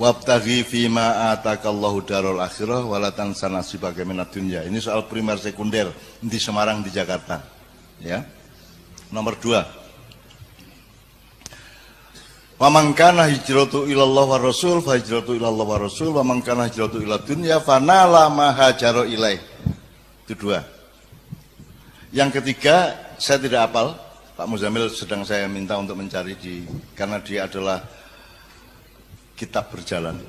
Wabtaghi fima atakallahu darul akhirah wala tansa nasibaka minad dunya. Ini soal primer sekunder di Semarang, di Jakarta. Ya. Nomor 2. Wa man kana hijratu ilallah wa rasul fa hijratu ilallah wa rasul wa man kana hijratu ilad dunya fa nala ma hajara ilaih. Itu 2. Yang ketiga, saya tidak hafal. Pak Muzamil sedang saya minta untuk mencari karena dia adalah kitab berjalan,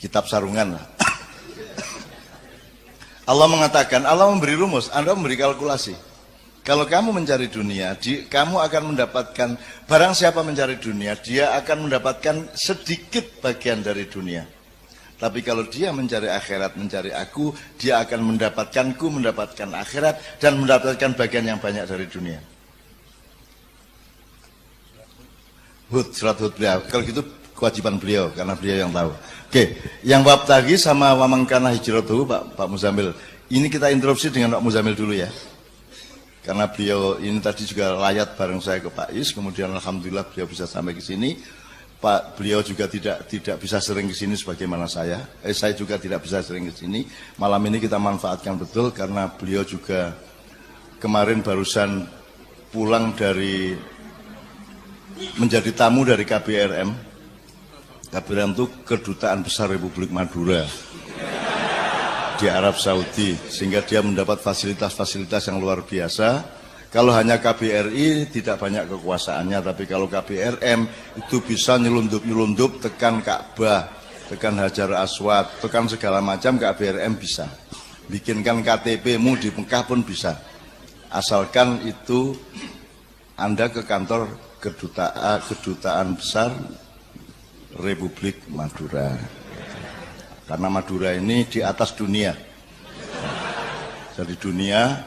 kitab sarungan. Allah mengatakan, Allah memberi rumus, Anda memberi kalkulasi. Kalau kamu mencari dunia, kamu akan mendapatkan, barang siapa mencari dunia, dia akan mendapatkan sedikit bagian dari dunia. Tapi kalau dia mencari akhirat, mencari aku, dia akan mendapatkanku, mendapatkan akhirat, dan mendapatkan bagian yang banyak dari dunia. Surat Hud beliau. Kalau gitu kewajiban beliau, karena beliau yang tahu. Oke, yang bab tagi sama wamangkana hijratuhu, Pak Muzamil. Ini kita interupsi dengan Pak Muzamil dulu ya. Karena beliau ini tadi juga layat bareng saya ke Pak Is, kemudian alhamdulillah beliau bisa sampai ke sini. Beliau juga tidak bisa sering ke sini sebagaimana saya. Saya juga tidak bisa sering ke sini. Malam ini kita manfaatkan betul karena beliau juga kemarin barusan pulang dari menjadi tamu dari KBRM. KBRM itu Kedutaan Besar Republik Madura di Arab Saudi, sehingga dia mendapat fasilitas-fasilitas yang luar biasa. Kalau hanya KBRI tidak banyak kekuasaannya, tapi kalau KBRM itu bisa nyelundup-nyelundup tekan Ka'bah, tekan Hajar Aswad, tekan segala macam. KBRM bisa bikinkan KTP-mu di Mekah pun bisa, asalkan itu Anda ke kantor Kedutaan Besar Republik Madura, karena Madura ini di atas dunia. Jadi dunia,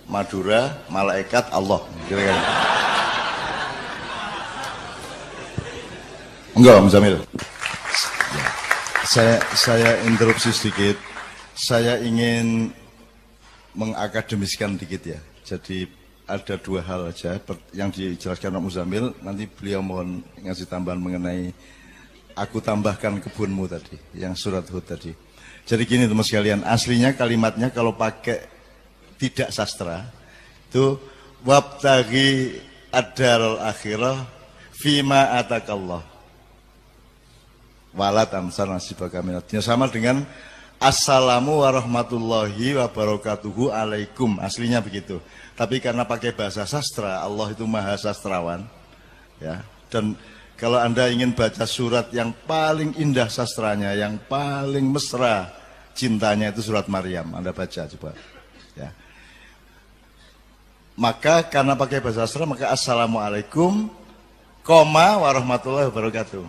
Madura, malaikat, Allah. Kira-kira. Enggak, Muzamil. Saya interupsi sedikit. Saya ingin mengakademiskan dikit ya. Jadi ada 2 hal aja yang dijelaskan Pak Muzamil. Nanti beliau mohon ngasih tambahan mengenai aku tambahkan kebunmu tadi, yang surat Hud tadi. Jadi gini teman sekalian, aslinya kalimatnya kalau pakai tidak sastra itu wabtaghi ad-darul akhirah fima atakallah wala tansa nasibaka minad dunya, sama dengan assalamu warahmatullahi wabarakatuhu alaikum, aslinya begitu. Tapi karena pakai bahasa sastra, Allah itu maha sastrawan ya. Dan kalau Anda ingin baca surat yang paling indah sastranya, yang paling mesra cintanya, itu surat Maryam. Anda baca coba ya. Maka karena pakai bahasa sastra, maka assalamualaikum warahmatullahi wabarakatuh.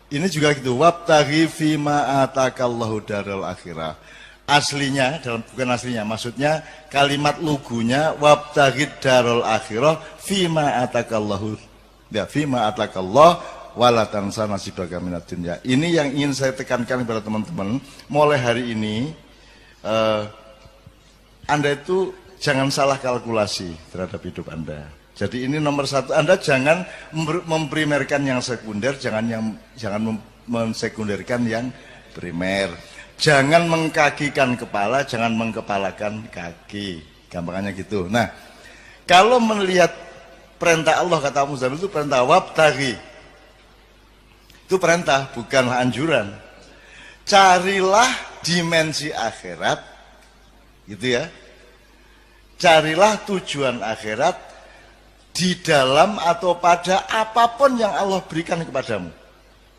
Ini juga gitu, wabtaghi fima atakallahu darul akhirah. Aslinya, bukan aslinya, maksudnya kalimat lugunya wabtaghi darul akhirah fima atakallahu, ya, fima atakallah wala tansa nasibaka minad dunya. Ini yang ingin saya tekankan kepada teman-teman. Mulai hari ini Anda itu jangan salah kalkulasi terhadap hidup Anda. Jadi ini nomor 1, Anda jangan memprimerkan yang sekunder, jangan mensekunderkan yang primer. Jangan mengkakikan kepala, jangan mengkepalakan kaki. Gampangannya gitu. Nah, kalau melihat perintah Allah, kata Muzamil itu perintah wabtaghi. Itu perintah, bukan anjuran. Carilah dimensi akhirat, gitu ya. Carilah tujuan akhirat di dalam atau pada apapun yang Allah berikan kepadamu.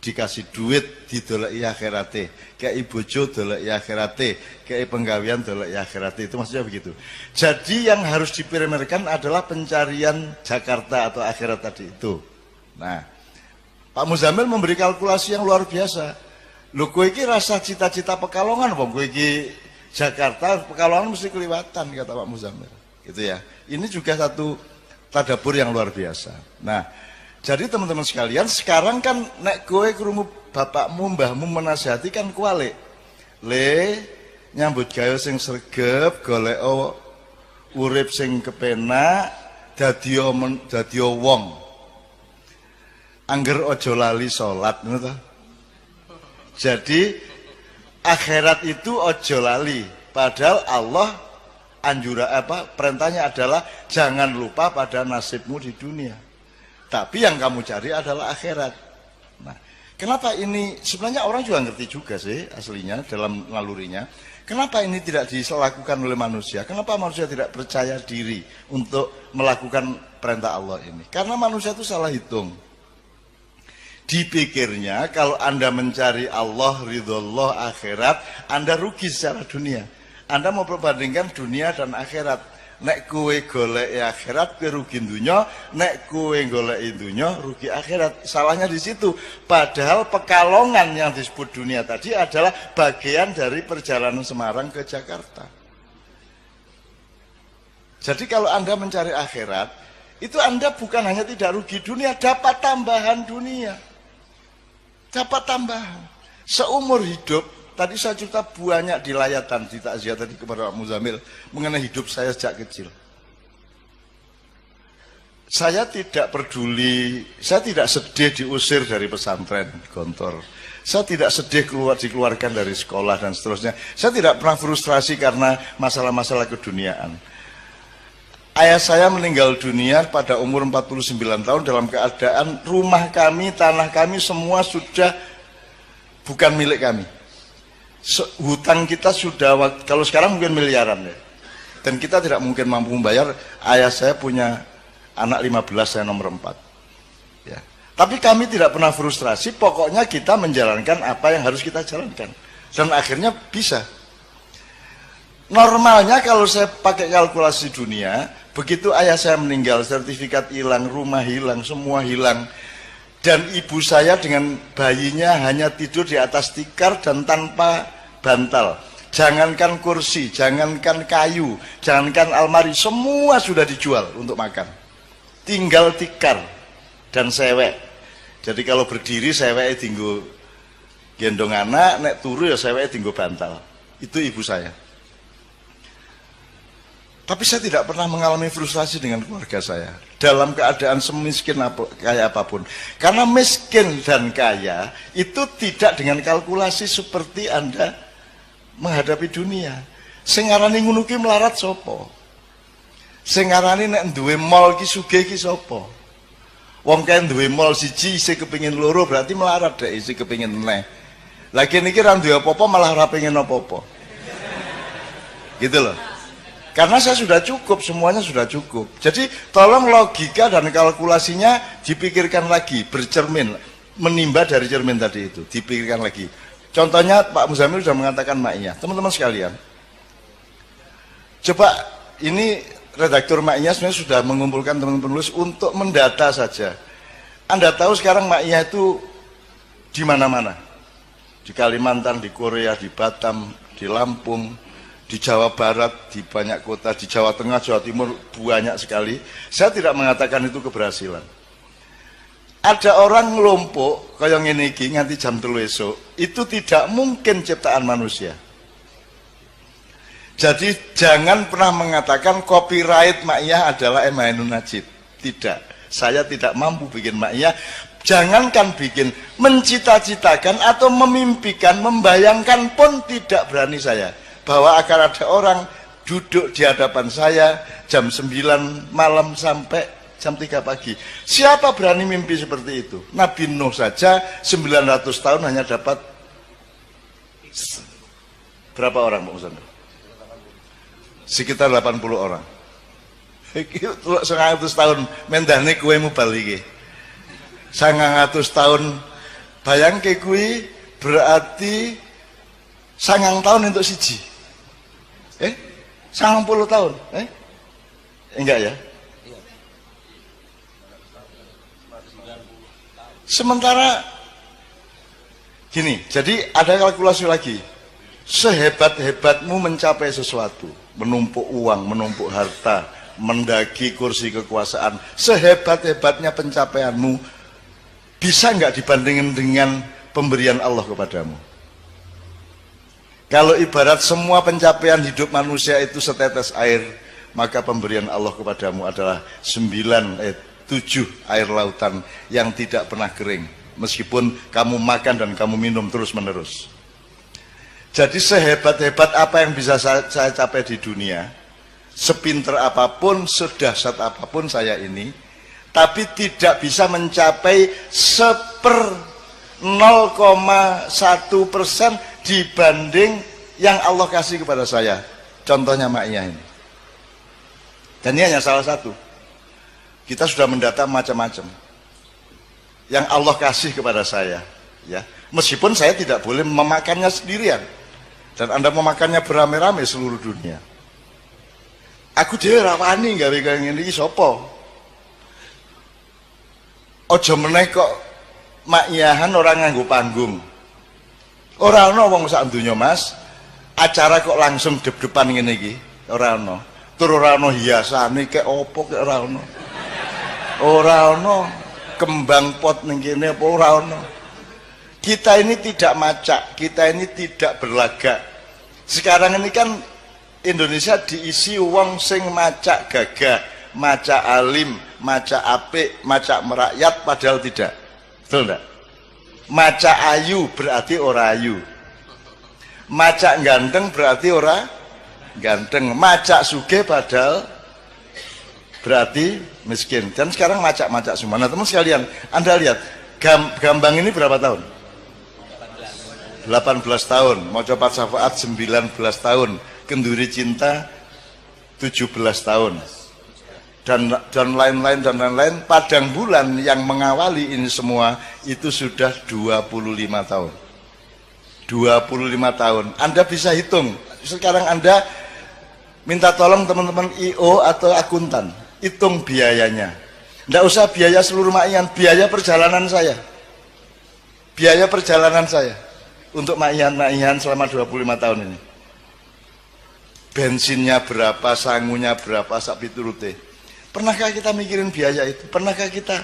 Dikasih duit didoleki akhirate, kayak bojo doleki akhirate, kayak penggawean doleki akhirate, itu maksudnya begitu. Jadi yang harus diprimerkan adalah pencarian Jakarta atau akhirat tadi itu. Nah, Pak Muzamil memberi kalkulasi yang luar biasa. Lho kowe iki rasa cita-cita Pekalongan apa kowe iki Jakarta, Pekalongan mesti kelewatan, kata Pak Muzamil. Gitu ya. Ini juga satu tadabbur yang luar biasa. Nah, jadi teman-teman sekalian, sekarang kan nek kowe krungu bapakmu, mbahmu menasihati kan kualik. Le nyambut gawe sing sregep, golek urip sing kepenak, dadi wong. angger ojo lali salat, ngono ta? Jadi akhirat itu ojo lali, padahal Allah perintahnya adalah jangan lupa pada nasibmu di dunia. Tapi yang kamu cari adalah akhirat. Nah, kenapa ini sebenarnya orang juga ngerti juga sih aslinya dalam nalurinya. Kenapa ini tidak dilakukan oleh manusia? Kenapa manusia tidak percaya diri untuk melakukan perintah Allah ini? Karena manusia itu salah hitung. Dipikirnya kalau Anda mencari Allah, ridho Allah, akhirat, Anda rugi secara dunia. Anda mau perbandingkan dunia dan akhirat. Nek kowe golek akhirat, kowe rugi dunia. Nek kowe golek dunia, rugi akhirat. Salahnya di situ. Padahal Pekalongan yang disebut dunia tadi adalah bagian dari perjalanan Semarang ke Jakarta. Jadi kalau Anda mencari akhirat, itu Anda bukan hanya tidak rugi dunia, dapat tambahan dunia. Dapat tambahan. Seumur hidup, tadi saya cerita banyak di layatan, di takziah tadi kepada Pak Muzamil mengenai hidup saya sejak kecil. Saya tidak peduli, saya tidak sedih diusir dari pesantren Gontor. Saya tidak sedih dikeluarkan dari sekolah dan seterusnya. Saya tidak pernah frustrasi karena masalah-masalah keduniaan. Ayah saya meninggal dunia pada umur 49 tahun dalam keadaan rumah kami, tanah kami semua sudah bukan milik kami. Hutang kita sudah, kalau sekarang mungkin miliaran ya. Dan kita tidak mungkin mampu membayar. Ayah saya punya anak 15, saya nomor 4. Ya. Tapi kami tidak pernah frustrasi, pokoknya kita menjalankan apa yang harus kita jalankan. Dan akhirnya bisa. Normalnya kalau saya pakai kalkulasi dunia, begitu ayah saya meninggal, sertifikat hilang, rumah hilang, semua hilang. Dan ibu saya dengan bayinya hanya tidur di atas tikar dan tanpa bantal. Jangankan kursi, jangankan kayu, jangankan almari, semua sudah dijual untuk makan. Tinggal tikar dan sewek. Jadi kalau berdiri seweknya tinggu gendong anak, nek turu ya seweknya tinggu bantal. Itu ibu saya. Tapi saya tidak pernah mengalami frustrasi dengan keluarga saya dalam keadaan semiskin kaya apapun. Karena miskin dan kaya itu tidak dengan kalkulasi seperti Anda menghadapi dunia. Sing ngarani ngono ki melarat sapa? Sing ngarani nek duwe mall ki sugih ki sapa? Wong kae duwe mall siji isih kepengin loro berarti melarat dek isih kepengin meneh. Lagi niki ra duwe apa-apa malah ora pengen apa-apa. Gitu loh. Karena saya sudah cukup, semuanya sudah cukup. Jadi tolong logika dan kalkulasinya dipikirkan lagi, bercermin, menimba dari cermin tadi itu, dipikirkan lagi. Contohnya Pak Muzamil sudah mengatakan Ma'iyah. Teman-teman sekalian, coba ini redaktur Ma'iyah sebenarnya sudah mengumpulkan teman-teman penulis untuk mendata saja. Anda tahu sekarang Ma'iyah itu di mana-mana. Di Kalimantan, di Korea, di Batam, di Lampung, di Jawa Barat, di banyak kota, di Jawa Tengah, Jawa Timur, banyak sekali. Saya tidak mengatakan itu keberhasilan. Ada orang ngelompok, kayak ngene iki nganti jam 3 esuk, itu tidak mungkin ciptaan manusia. Jadi jangan pernah mengatakan copyright Ma'iyah adalah Emainun Najib. Tidak, saya tidak mampu bikin Ma'iyah. Jangankan bikin, mencita-citakan atau memimpikan, membayangkan pun tidak berani saya. Bahwa akan ada orang duduk di hadapan saya jam 9 malam sampai jam 3 pagi. Siapa berani mimpi seperti itu? Nabi Nuh saja 900 tahun hanya dapat berapa orang Pak Musa? Sekitar 80 orang. Iki 100 tahun mendahne kuwemu bal iki. 900 tahun bayangke kuwi berarti 9 tahun untuk siji. 90 tahun. Enggak ya? Sementara gini, jadi ada kalkulasi lagi. Sehebat-hebatmu mencapai sesuatu, menumpuk uang, menumpuk harta, mendaki kursi kekuasaan, sehebat-hebatnya pencapaianmu, bisa nggak dibandingin dengan pemberian Allah kepadamu? Kalau ibarat semua pencapaian hidup manusia itu setetes air, maka pemberian Allah kepadamu adalah 7 7 air lautan yang tidak pernah kering, meskipun kamu makan dan kamu minum terus menerus. Jadi sehebat-hebat apa yang bisa saya capai di dunia, sepinter apapun, sedahsyat apapun saya ini, tapi tidak bisa mencapai 0,1% dibanding yang Allah kasih kepada saya. Contohnya Ma'iyah ini. Dan ini hanya salah satu. Kita sudah mendata macam-macam yang Allah kasih kepada saya, ya. Meskipun saya tidak boleh memakannya sendirian, dan Anda memakannya beramai-ramai seluruh dunia. Aku dhewe ra wani gawe kaya ngene iki sapa? Aja meneh kok Ma'iyahan orang nganggo panggung. Ora ana wong sak donya, Mas. Acara kok langsung dep-depan ngene iki, ora ana. Tur ora ana hiasane kek opo kek ora ana. Ora ana kembang pot ning kene apa ora ana. Kita ini tidak macak, kita ini tidak berlagak. Sekarang ini kan Indonesia diisi wong sing macak gagah, macak alim, macak apik, macak merakyat, padahal tidak. Betul enggak? Macak ayu berarti ora ayu. Macak ganteng berarti ora ganteng. Macak sugih padahal berarti miskin. Dan sekarang macak-macak semua. Nah teman sekalian, Anda lihat Gambang ini berapa tahun? 18 tahun. Mau coba syafaat 19 tahun. Kenduri cinta 17 tahun. Dan lain-lain dan lain-lain. Padang bulan yang mengawali ini semua itu sudah 25 tahun. 25 tahun. Anda bisa hitung. Sekarang Anda minta tolong teman-teman IO atau akuntan, hitung biayanya. Tidak usah biaya seluruh Ma'iyahan, biaya perjalanan saya. Biaya perjalanan saya untuk Ma'iyahan selama 25 tahun ini. Bensinnya berapa, sangunya berapa, sak piturute. Pernahkah kita mikirin biaya itu? Pernahkah kita?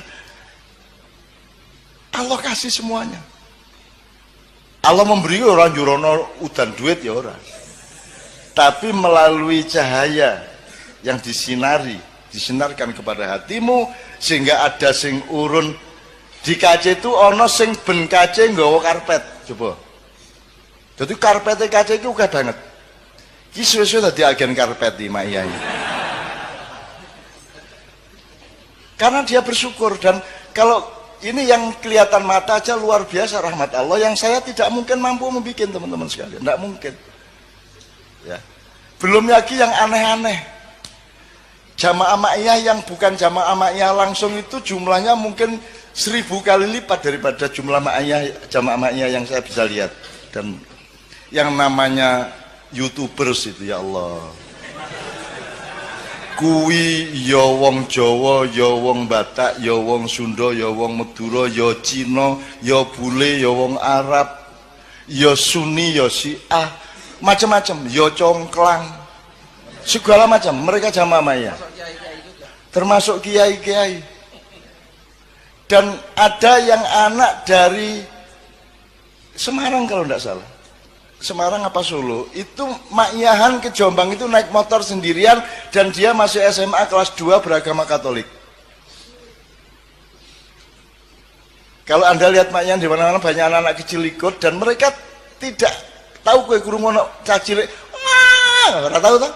Allah kasih semuanya. Allah memberi orang jurono udan duit ya orang. Tapi melalui cahaya yang disinarkan kepada hatimu, sehingga ada sing urun di kaca itu ono sing ben kaca nggawa karpet. Coba. Jadi karpetnya kaca itu uga banget. Ki suwe-suwe dadi agen karpet di Ma'iyahan. Karena dia bersyukur. Dan kalau ini yang kelihatan mata aja luar biasa rahmat Allah yang saya tidak mungkin mampu membuat, teman-teman sekalian. Tidak mungkin. Ya. Belum lagi yang aneh-aneh. Jamaah Ma'iyah yang bukan jamaah Ma'iyah langsung itu jumlahnya mungkin 1000 kali lipat daripada jumlah jamaah Ma'iyah yang saya bisa lihat. Dan yang namanya YouTubers itu, ya Allah, kuwi ya wong Jawa, ya wong Batak, ya wong Sunda, ya wong Madura, ya Cina, ya bule, ya wong Arab, ya Sunni, ya Syiah, macam-macam, ya congklang, segala macam. Mereka jamaah Ma'iyah, termasuk kiai-kiai. Dan ada yang anak dari Semarang kalau tidak salah, Semarang apa Solo, itu Ma'iyahan ke Jombang itu naik motor sendirian, dan dia masih SMA kelas 2 beragama Katolik. Kalau Anda lihat Ma'iyahan di mana-mana banyak anak-anak kecil ikut, dan mereka tidak tahu kue kurung ono cacile. Ora tahu tak?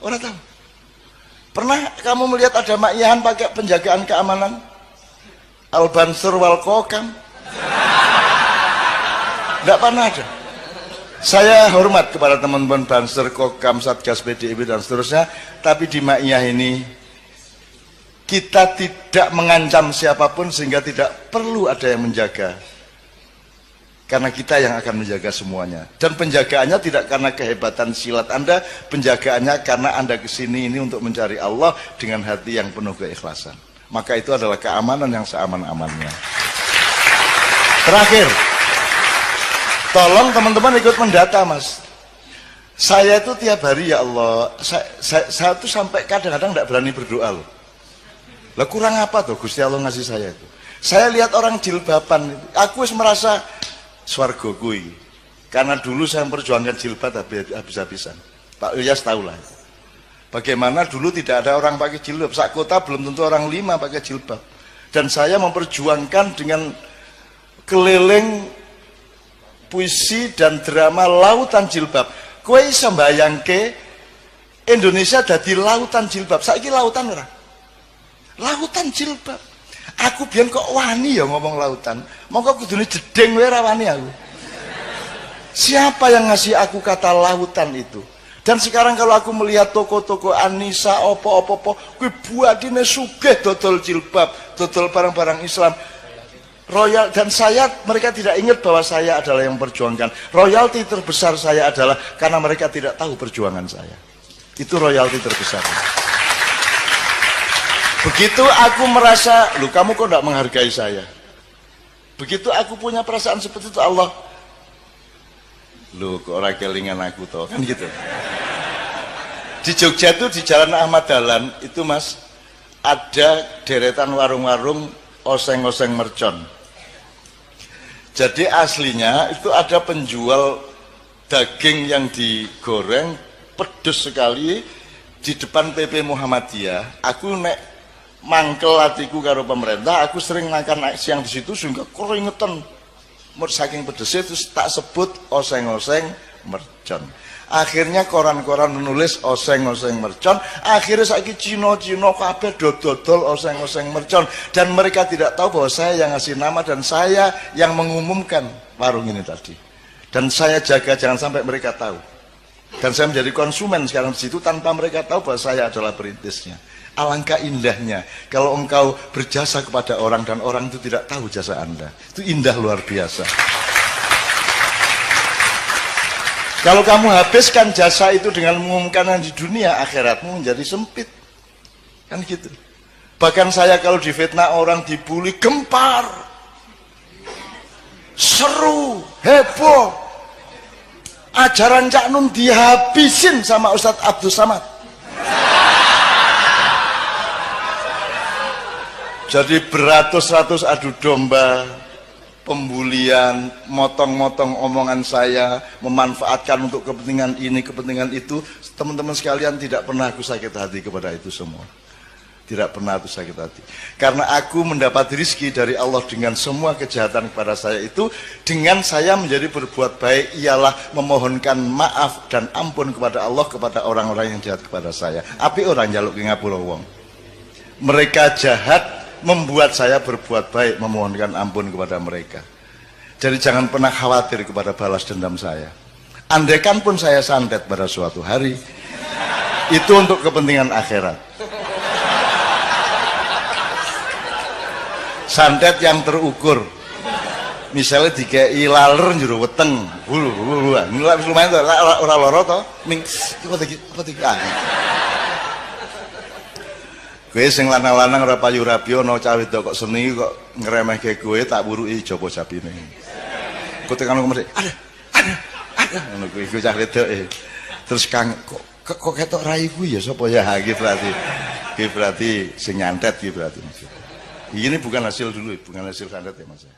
Ora tahu. Pernah kamu melihat ada Ma'iyahan pakai penjagaan keamanan? Al-Bansur wal Kokam? Tidak pernah ada. Saya hormat kepada teman-teman Banser, Kokam, Satgas PDIP dan seterusnya, tapi di Ma'iyah ini kita tidak mengancam siapapun sehingga tidak perlu ada yang menjaga, karena kita yang akan menjaga semuanya. Dan penjagaannya tidak karena kehebatan silat Anda, penjagaannya karena Anda kesini ini untuk mencari Allah dengan hati yang penuh keikhlasan. Maka itu adalah keamanan yang seaman-amannya. Terakhir, tolong teman-teman ikut mendata, Mas. Saya itu tiap hari, ya Allah, saya tuh sampai kadang-kadang tidak berani berdoa loh. Lah kurang apa tuh Gusti Allah ngasih saya itu? Saya lihat orang jilbaban, aku merasa swarga kuwi. Karena dulu saya memperjuangkan jilbab habis-habisan. Pak Ilyas tahu lah. Bagaimana dulu tidak ada orang pakai jilbab, sak kota belum tentu orang 5 pakai jilbab. Dan saya memperjuangkan dengan keliling puisi dan drama lautan jilbab. Kowe iso mbayangke Indonesia dadi lautan jilbab. Saiki lautan ora? Lautan jilbab. Aku biyen kok wani ya ngomong lautan. Mongko kudune jedeng wae ra wani aku. Siapa yang ngasih aku kata lautan itu? Dan sekarang kalau aku melihat toko-toko Anissa, opo-opo, kuwi buatine sugih dodol jilbab, dodol barang-barang Islam. Royal, dan saya, mereka tidak ingat bahwa saya adalah yang memperjuangkan. Royalti terbesar saya adalah karena mereka tidak tahu perjuangan saya. Itu royalti terbesar. Begitu aku merasa, loh kamu kok tidak menghargai saya? Begitu aku punya perasaan seperti itu, Allah, loh kok orang kelingan aku toh, kan gitu. Di Jogja itu di Jalan Ahmad Dahlan itu Mas, ada deretan warung-warung oseng-oseng mercon. Jadi aslinya itu ada penjual daging yang digoreng pedes sekali di depan PP Muhammadiyah. Aku nek mangkel hatiku karo pemerintah, aku sering makan siang di situ sehingga keringetan saking pedesnya, terus tak sebut oseng-oseng mercon. Akhirnya koran-koran menulis oseng-oseng mercon. Akhirnya saiki Cino-Cino kabeh dodol oseng-oseng mercon, dan mereka tidak tahu bahwa saya yang ngasih nama dan saya yang mengumumkan warung ini tadi. Dan saya jaga jangan sampai mereka tahu. Dan saya menjadi konsumen sekarang di situ tanpa mereka tahu bahwa saya adalah perintisnya. Alangkah indahnya kalau engkau berjasa kepada orang dan orang itu tidak tahu jasa Anda. Itu indah luar biasa. Kalau kamu habiskan jasa itu dengan mengumumkan di dunia, akhiratmu menjadi sempit. Kan gitu. Bahkan saya kalau difitnah orang, dibully, gempar, seru, heboh. Ajaran Cak Nun dihabisin sama Ustadz Abdul Samad. Jadi beratus-ratus adu domba, pembulian, motong-motong omongan saya, memanfaatkan untuk kepentingan ini, kepentingan itu. Teman-teman sekalian, tidak pernah aku sakit hati kepada itu semua. Tidak pernah aku sakit hati. Karena aku mendapat rezeki dari Allah dengan semua kejahatan kepada saya itu, dengan saya menjadi berbuat baik ialah memohonkan maaf dan ampun kepada Allah kepada orang-orang yang jahat kepada saya. Api orang jaluk ngapura wong. Mereka jahat membuat saya berbuat baik, memohonkan ampun kepada mereka. Jadi jangan pernah khawatir kepada balas dendam saya. Andaikan pun saya santet pada suatu hari, itu untuk kepentingan akhirat. Santet yang terukur. Misalnya dikei laler njero weteng, nggak lumayan tuh, ora loro toh, ming apa tiga. Kowe sing lanang-lanang ora payu rabi ana cah wedok kok seni kok ngremehke kowe, tak wuruki jaba japine. Kok tekan ngomong, ada. Ngono kuwi iku cah wedoke. Terus Kang kok ketok rai kuwi ya sapa ya? Iki berarti sing nyantet iki berarti. Ini bukan hasil dulu, bukan hasil santet ya Mas.